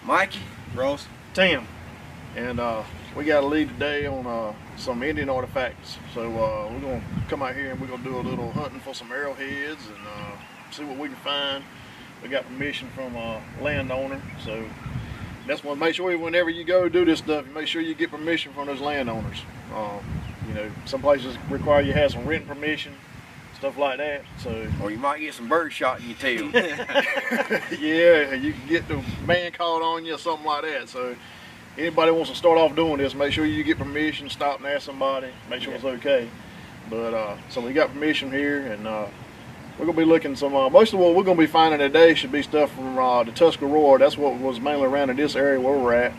Mikey, Ross, Tim, and we got a lead today on some Indian artifacts. So we're gonna come out here and we're gonna do a little hunting for some arrowheads and see what we can find. We got permission from a landowner, so that's one. Make sure whenever you go do this stuff, you make sure you get permission from those landowners. You know, some places require you have some written permission, stuff like that. So, or you might get some bird shot in your tail. yeah, you can get the man caught on you or something like that. So, anybody wants to start off doing this, make sure you get permission. Stop and ask somebody, make sure it's okay. But so we got permission here, and we're gonna be looking some. Most of what we're gonna be finding today should be stuff from the Tuscarora. That's what was mainly around in this area where we're at.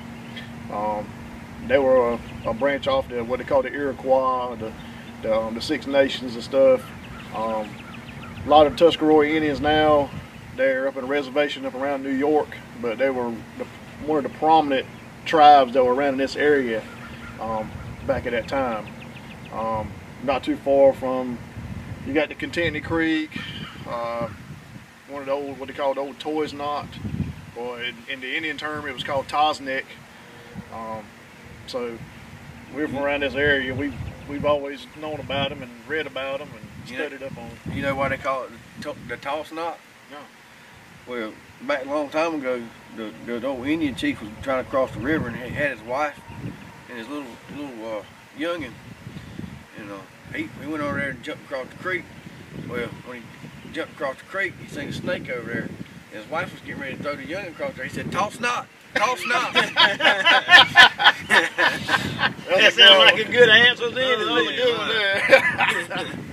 They were a branch off the what they call the Iroquois, the Six Nations and stuff. A lot of Tuscarora Indians now, they're up in a reservation up around New York, but they were one of the prominent tribes that were around in this area back at that time. Not too far from, you got the Contentney Creek, one of the old, what they call the old Toys Knot, or in the Indian term it was called Tosnick. So we're from around this area. We've always known about them and read about them and studied up on them. You know why they call it the toss knot? No. Well, back a long time ago, the old Indian chief was trying to cross the river, and he had his wife and his little youngin, and he went over there and jumped across the creek. Well, when he jumped across the creek, he seen a snake over there, and his wife was getting ready to throw the youngin across there. He said, "Toss knot, toss knot." That sounds like a good answer then.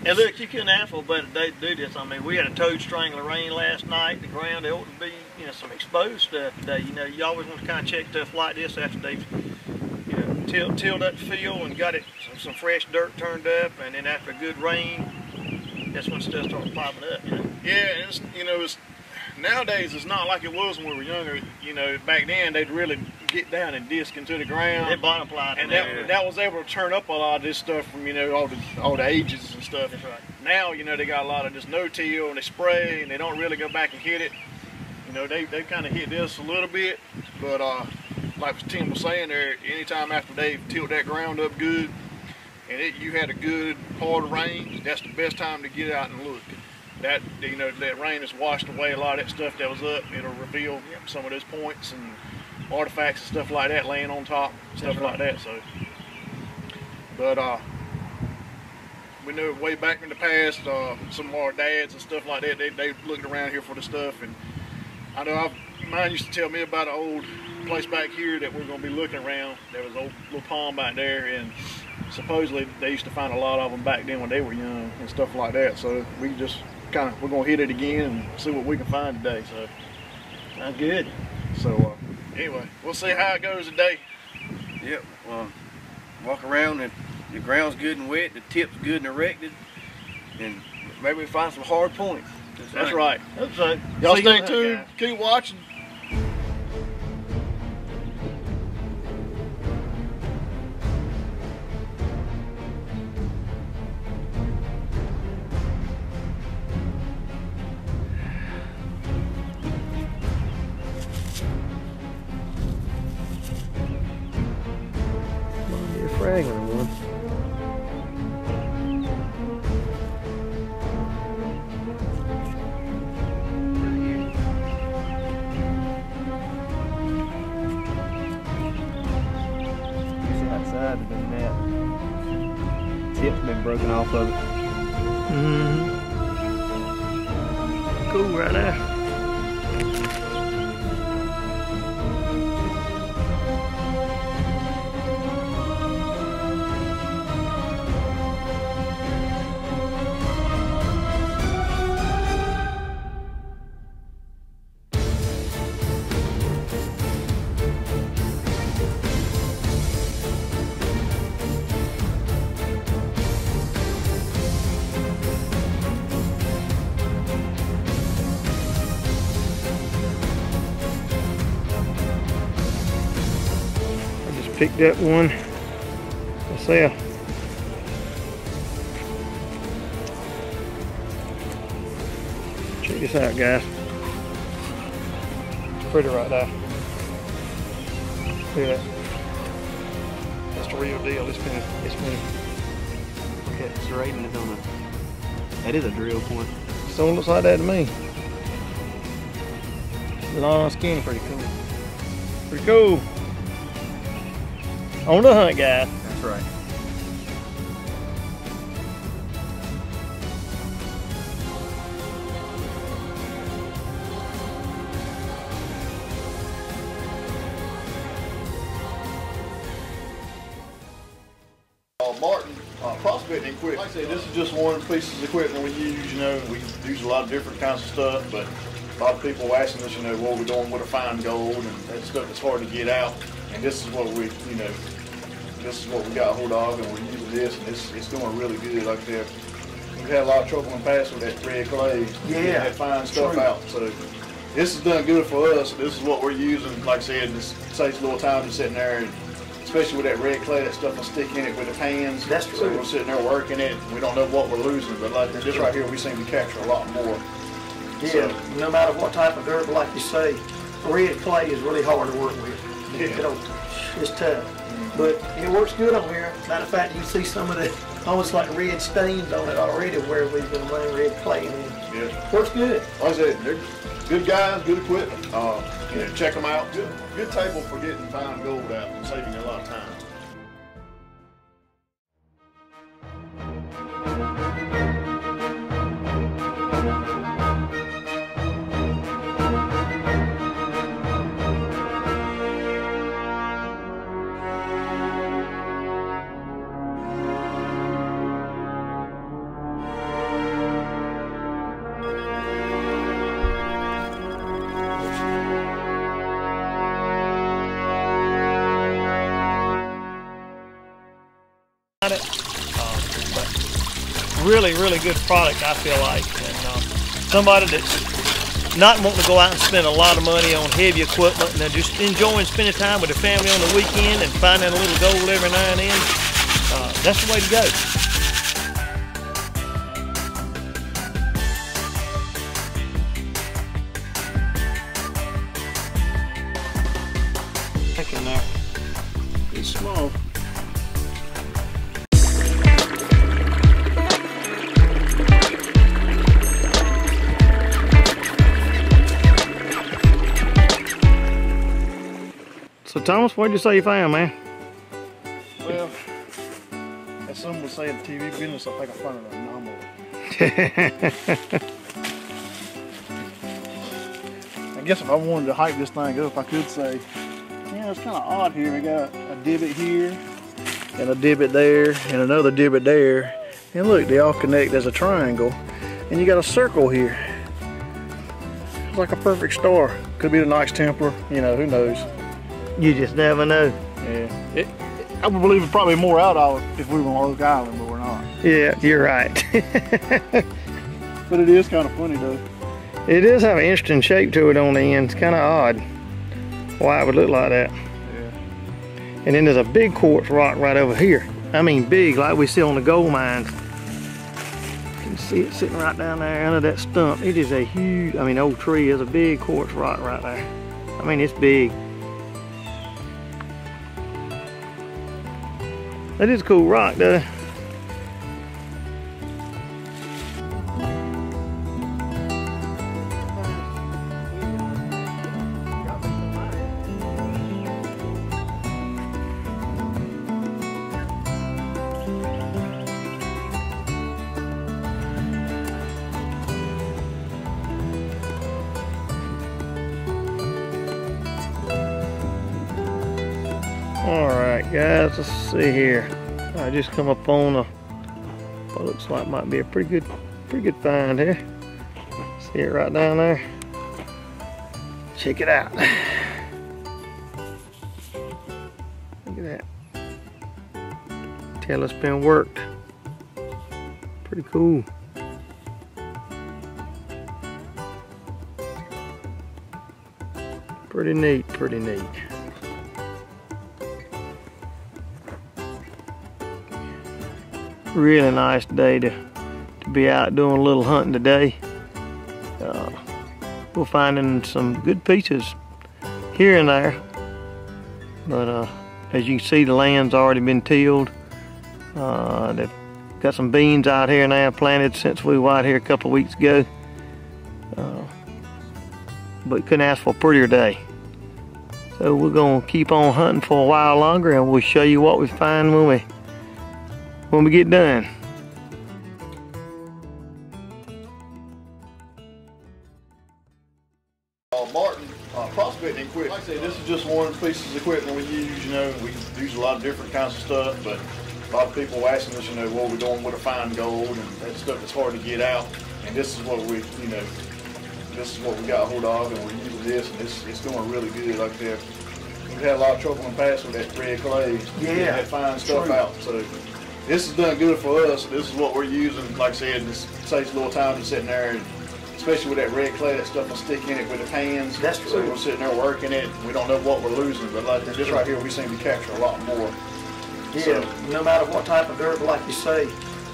And look, you couldn't ask for a better day to do this. I mean, we had a toad strangler rain last night. The ground, there ought to be, some exposed stuff today. You always want to kind of check stuff like this after they've, tilled that field and got it some fresh dirt turned up, and then after a good rain, that's when stuff starts popping up. Yeah, it's nowadays it's not like it was when we were younger. Back then they'd really get down and disc into the ground. They bottom plied, and that was able to turn up a lot of this stuff from all the ages and stuff. That's right. Now they got a lot of this no-till and they spray and they don't really go back and hit it. They kind of hit this a little bit, but like Tim was saying there, anytime after they've tilled that ground up good and you had a good hard rain, that's the best time to get out and look. That rain has washed away a lot of that stuff that was up. It'll reveal some of those points and artifacts and stuff like that laying on top, stuff like that. So, but we know way back in the past, some of our dads and stuff like that, they looked around here for the stuff. And I know mine used to tell me about an old place back here that we're going to be looking around. There was an old little pond back there, and supposedly they used to find a lot of them back then when they were young and stuff like that. So we just we're going to hit it again and see what we can find today. So sounds good. So anyway, we'll see how it goes today. Yep. Walk around, and the ground's good and wet, the tip's good and erected, and maybe we find some hard points. That's right. So, y'all stay tuned. Keep watching. Fragrant one. You see outside of the net. Tip's been broken off of it. Cool right there. Picked up one myself. Check this out, guys. It's pretty right there. Look at that. That's the real deal. It's been. Look at it serrating it on it. That is a drill point. So it looks like that to me. Long skin, pretty cool. Pretty cool. On the hunt, guys. That's right. Martin, prospecting equipment. Like I said, this is just one piece of equipment we use. You know, we use a lot of different kinds of stuff, but a lot of people asking us, you know, what we're doing with a fine gold, and that stuff is hard to get out. And this is what we, you know, this is what we got hold of, and we're using this, and it's doing really good. Like I said, we've had a lot of trouble in the past with that red clay, getting that fine stuff out. So this has done good for us. This is what we're using. Like I said, this saves a little time just sitting there, and especially with that red clay, that stuff will stick in it with the pans. That's true. So we're sitting there working it, and we don't know what we're losing, but like this right here, we seem to capture a lot more. Yeah, So, no matter what type of dirt, like you say, red clay is really hard to work with. It's tough. But it works good on here. Matter of fact, you see some of the almost like red stains on it already where we've been running red clay in. yeah. Works good. Like I said, they're good guys, good equipment. You know, check them out. Good table for getting fine gold out and saving you a lot of time. But really good product, I feel like. And somebody that's not wanting to go out and spend a lot of money on heavy equipment and they're just enjoying spending time with their family on the weekend and finding a little gold every now and then, that's the way to go. In there. It's small. So Thomas, what did you say you found, man? Well, as some would say in the TV business, I think I found an anomaly. I guess if I wanted to hype this thing up, I could say, yeah, it's kind of odd here. We got a divot here, and a divot there, and another divot there. And look, they all connect as a triangle. And you got a circle here. It's like a perfect star. Could be the Knights Templar, you know, who knows. You just never know. Yeah. I would believe it's probably more out of it if we were on Oak Island, but we're not. Yeah, you're right. But it is kind of funny though. It does have an interesting shape to it on the end. It's kind of odd why it would look like that. Yeah. And then there's a big quartz rock right over here. I mean big, like we see on the gold mines. You can see it sitting right down there under that stump. It is a huge, I mean old tree. There's a big quartz rock right there. I mean it's big. That is a cool rock though. Alright guys, let's see here. I just come up on what looks like might be a pretty good find here. See it right down there. Check it out. Look at that. Tail it's been worked. Pretty cool. Pretty neat, pretty neat. Really nice day to be out doing a little hunting today. We're finding some good pieces here and there. But as you can see, the land's already been tilled. They've got some beans out here now planted since we were out here a couple of weeks ago. But couldn't ask for a prettier day. So we're gonna keep on hunting for a while longer, and we'll show you what we find when we get done. Martin, prospecting equipment. Like I said, this is just one of the pieces of equipment we use. You know, we use a lot of different kinds of stuff, but a lot of people are asking us, you know, what we're doing with a fine gold and that stuff that's hard to get out. And this is what we, you know, this is what we got a hold of, and we're using this, and it's going really good. Like that, we've had a lot of trouble in the past with that red clay, getting that fine stuff out. So this has done good for us. This is what we're using. Like I said, this saves a little time just sitting there, and especially with that red clay, that stuff will stick in it with the pans. That's true. So we're sitting there working it. We don't know what we're losing, but like this right here, we seem to capture a lot more. Yeah, So, no matter what type of dirt, like you say,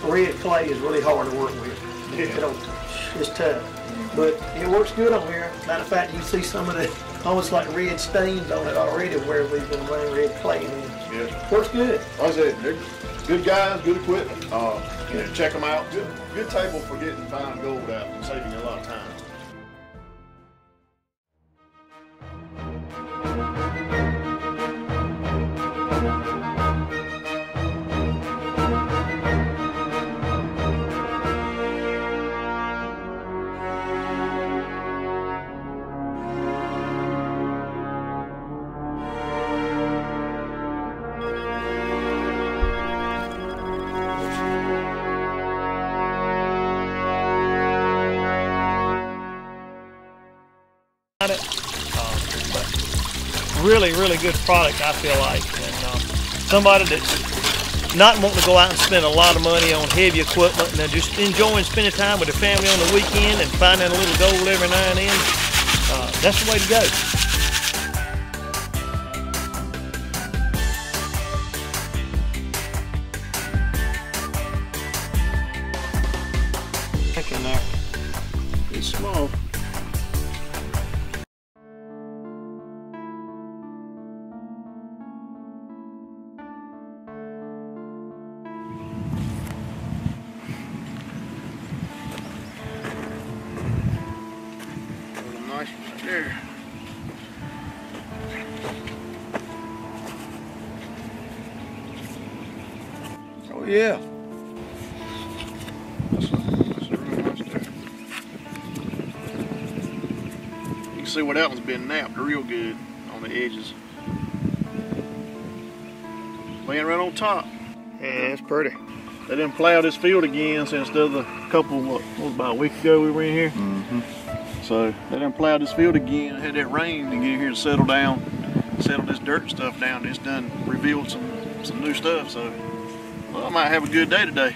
red clay is really hard to work with. It's tough. But it works good on here. Matter of fact, you can see some of the almost like red stains on it already where we've been running red clay in. yeah. Works good. Like I said, they're good guys, good equipment. You know, check them out. Good table for getting fine gold out and saving you a lot of time. Really good product, I feel like, and somebody that's not wanting to go out and spend a lot of money on heavy equipment and they're just enjoying spending time with the family on the weekend and finding a little gold every now and then. That's the way to go. In there, it's small. Nice right there. Oh yeah. That's a real nice there. You can see where that one's been napped real good on the edges. Laying right on top. Yeah, it's pretty. They didn't plow this field again since the other couple, what was about a week ago we were in here. Mm-hmm. So they done plowed this field again, had that rain to get here to settle down, settle this dirt stuff down. It's done revealed some new stuff, so well, I might have a good day today.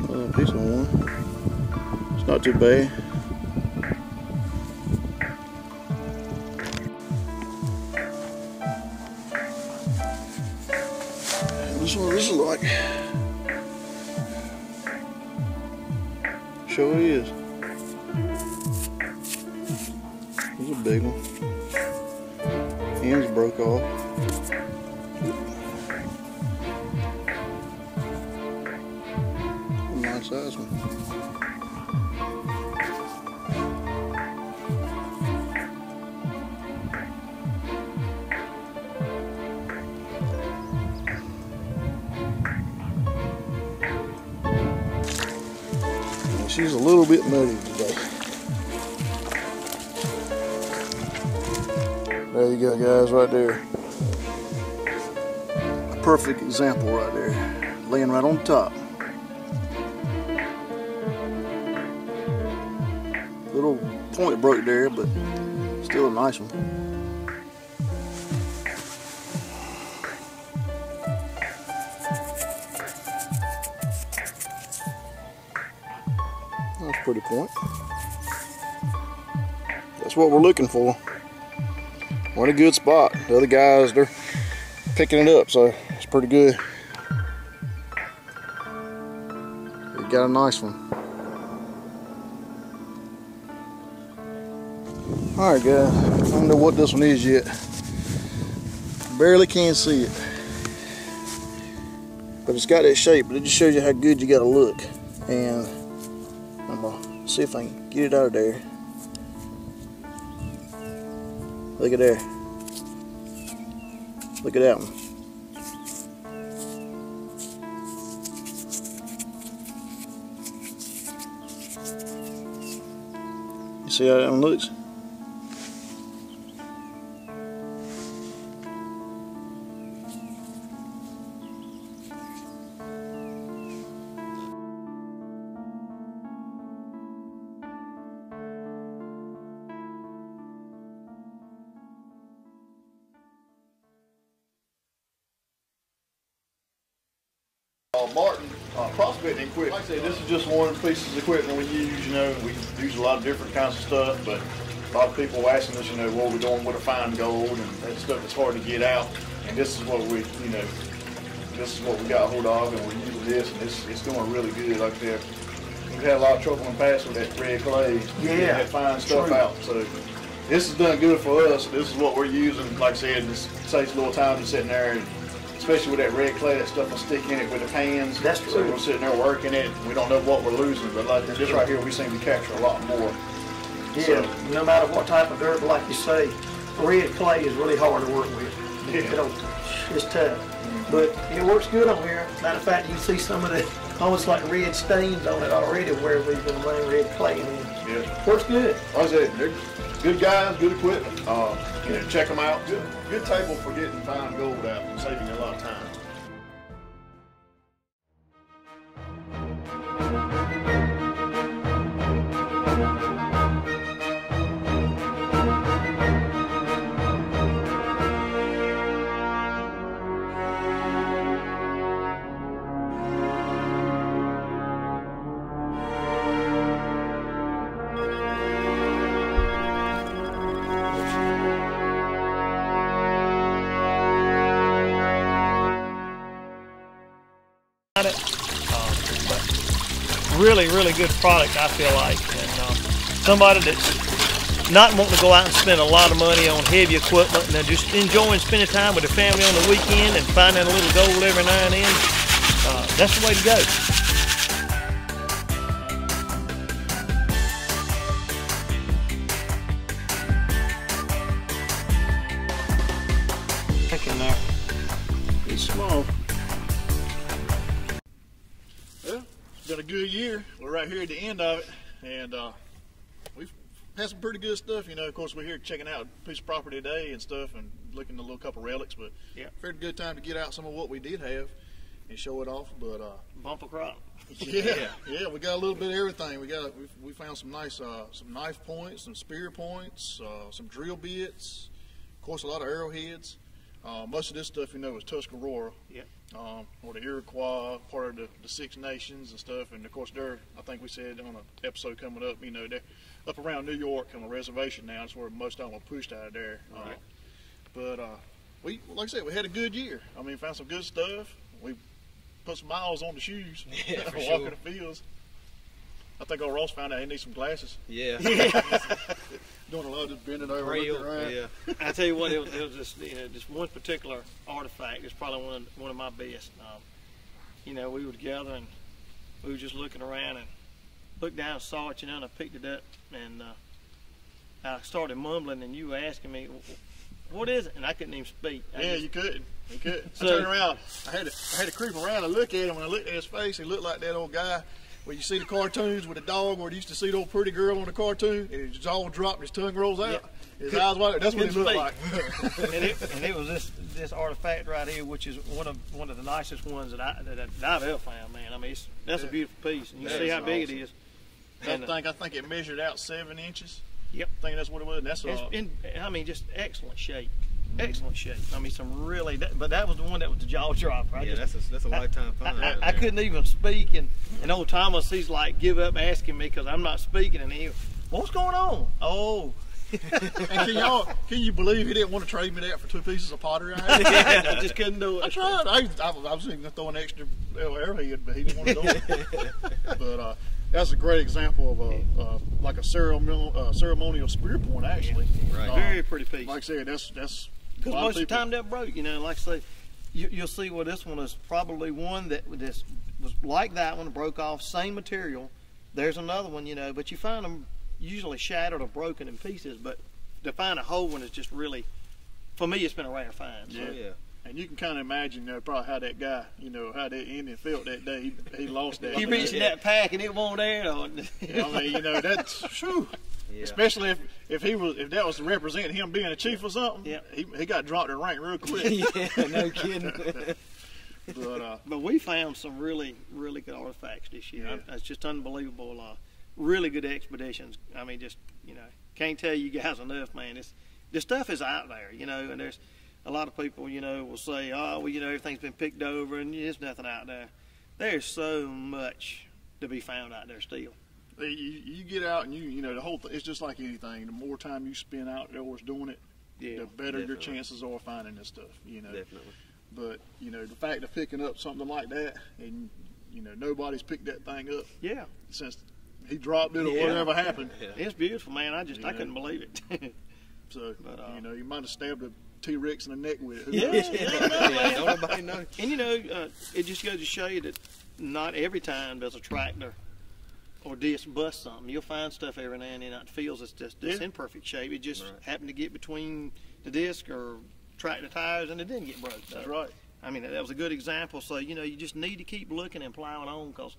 A piece of one. It's not too bad. This one is like. Sure is. It's a big one. Ends broke off. A nice size one. She's a little bit muddy today. There you go, guys, right there. A perfect example right there. Laying right on top. Little point broke there, but still a nice one. That's a pretty point. That's what we're looking for. We're in a good spot. The other guys, they're picking it up, so it's pretty good. got a nice one. All right, guys. I don't know what this one is yet. Barely can see it. But it's got that shape, but it just shows you how good you gotta look. And I'm gonna see if I can get it out of there. Look at there. Look at that one. You see how that one looks? Martin prospecting equipment. Like I said, this is just one of the pieces of equipment we use. You know, we use a lot of different kinds of stuff, but a lot of people are asking us, you know, what we're doing with a fine gold and that stuff that's hard to get out. And this is what we, you know, this is what we got hold of, and we're using this, and it's going really good. Like I said, we've had a lot of trouble in the past with that red clay, getting that fine stuff out. So this has done good for us. This is what we're using. Like I said, this saves a little time to sitting there, and especially with that red clay, that stuff will stick in it with the hands. That's true. So we're sitting there working it. We don't know what we're losing, but like this right here, we seem to capture a lot more. Yeah, so, no matter what type of dirt, like you say, red clay is really hard to work with. Yeah. It's tough. But it works good on here. Matter of fact, you see some of the almost like red stains on it already where we've been running red clay in. Yeah. Works good. Like I said, they're good guys, good equipment. You know, check them out. Good table for getting fine gold out and saving you a lot of time. Really, really good product, I feel like, and somebody that's not wanting to go out and spend a lot of money on heavy equipment, and they're just enjoying spending time with their family on the weekend and finding a little gold every now and then. That's the way to go. In there. It's small. Well, it's been a good year. We're right here at the end of it, and we've had some pretty good stuff. You know, of course, we're here checking out a piece of property today and stuff, and looking at a little couple relics. But yeah, pretty good time to get out some of what we did have and show it off. But bumper crop. Yeah, we got a little bit of everything. We found some nice some knife points, some spear points, some drill bits, of course, a lot of arrowheads. Most of this stuff, you know, is Tuscarora, or the Iroquois, part of the Six Nations and stuff. And of course, they're, I think we said on an episode coming up, you know, they're up around New York on a reservation now. That's where most of them are pushed out of there. Right. But we, like I said, we had a good year. I mean, found some good stuff. We put some miles on the shoes. Yeah, for walking sure. the fields. I think old Ross found out he needs some glasses. Yeah. Doing a lot of just bending over, looking around. Yeah. I tell you what, it was just, you know, just one particular artifact is probably one of my best. You know, we were together and we were just looking around and looked down and saw it, you know, and I picked it up and I started mumbling and you were asking me, what is it? And I couldn't even speak. You couldn't. You couldn't. So, I turned around. I had to creep around and look at him. When I looked at his face, he looked like that old guy where you see the cartoons with a dog, where you used to see the old pretty girl on the cartoon, and his jaw dropped, his tongue rolls out, his eyes wide. That's what he looked like. and it was this artifact right here, which is one of the nicest ones that I've ever found, man. I mean, that's a beautiful piece, and you see how big it is. And I think it measured out 7 inches. Yep. I think that's what it was. And that's I mean, just excellent shape. Excellent shape. I mean, some really, but that was the one that was the jaw dropper. That's a lifetime find. I couldn't even speak, and old Thomas, he's like, give up asking me because I'm not speaking, and he, what's going on? Oh. And can you believe he didn't want to trade me that for 2 pieces of pottery? I just couldn't do it. I tried. I was going to throw an extra arrowhead, but he didn't want to do it. But that's a great example of like a ceremonial spear point, actually. Right. Very pretty piece. Like I said, that's Because a lot most of the people- time that broke, you know, like I say, you'll see where this one is probably one that was like that one, broke off, same material. There's another one, you know, but you find them usually shattered or broken in pieces, but to find a whole one is just really, for me, it's been a rare find. So. Yeah. And you can kind of imagine, probably how that guy, how that Indian felt that day. He lost that. You reaching that pack and it won't there. I mean, that's whew. Yeah. Especially if that was to represent him being a chief or something. Yeah. He got dropped in rank real quick. Yeah, no kidding. But we found some really, really good artifacts this year. Yeah. It's just unbelievable. Really good expeditions. I mean, just, can't tell you guys enough, man. This stuff is out there, and there's a lot of people, will say, oh, well, everything's been picked over and there's nothing out there. There's so much to be found out there still. You get out and the whole thing, it's just like anything. The more time you spend outdoors doing it, the better your chances are finding this stuff, Definitely. But, the fact of picking up something like that and, nobody's picked that thing up Yeah. since he dropped it or whatever happened. Yeah. It's beautiful, man. I couldn't believe it. So, But, you might have stabbed a T-Rex in the neck with it. Yeah. Don't nobody know. And it just goes to show you that not every time does a tractor or disc bust something. You'll find stuff every now and then that feels it's in perfect shape. It just happened to get between the disc or tractor tires and it didn't get broke. That's right. I mean, that was a good example. So, you just need to keep looking and plowing on because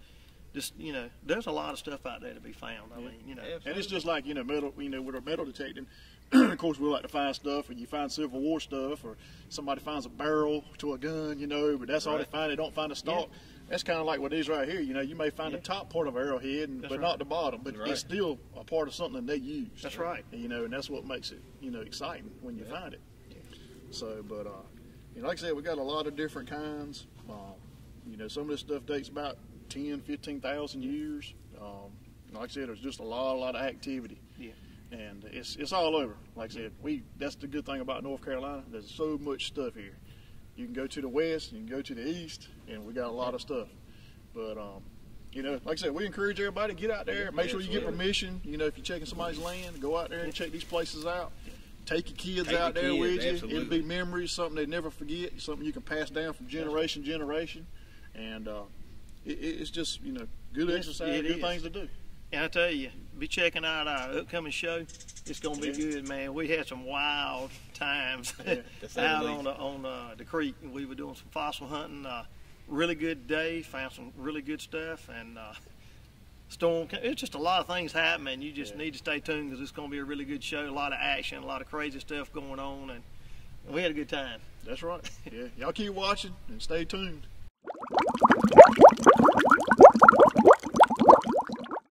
there's a lot of stuff out there to be found. I mean, And it's just like, metal, with our metal detecting, of course, we like to find stuff, and you find Civil War stuff, or somebody finds a barrel to a gun, but that's all they find. They don't find a stock. Yeah. That's kind of like what these right here. You may find the top part of an arrowhead, but not the bottom. But it's still a part of something they use. That's right. And that's what makes it, exciting when you find it. Yeah. So, but like I said, we got a lot of different kinds. Some of this stuff dates about 10, 15,000 years. Like I said, there's just a lot of activity. Yeah. And it's all over. Like I said, that's the good thing about North Carolina. There's so much stuff here. You can go to the west, you can go to the east, and we got a lot of stuff. But like I said, we encourage everybody to get out there. Make sure you get permission. If you're checking somebody's land, go out there and check these places out. Take your kids out there with you. Absolutely. It'll be memories, something they never forget, something you can pass down from generation to generation. And it's just good exercise, good things to do. And I tell you, be checking out our upcoming show. It's gonna be good, man. We had some wild times out on the creek, and we were doing some fossil hunting. Really good day. Found some really good stuff, and storm. It's just a lot of things happening. You just need to stay tuned because it's gonna be a really good show. A lot of action, a lot of crazy stuff going on, and we had a good time. That's right. Yeah, y'all keep watching and stay tuned.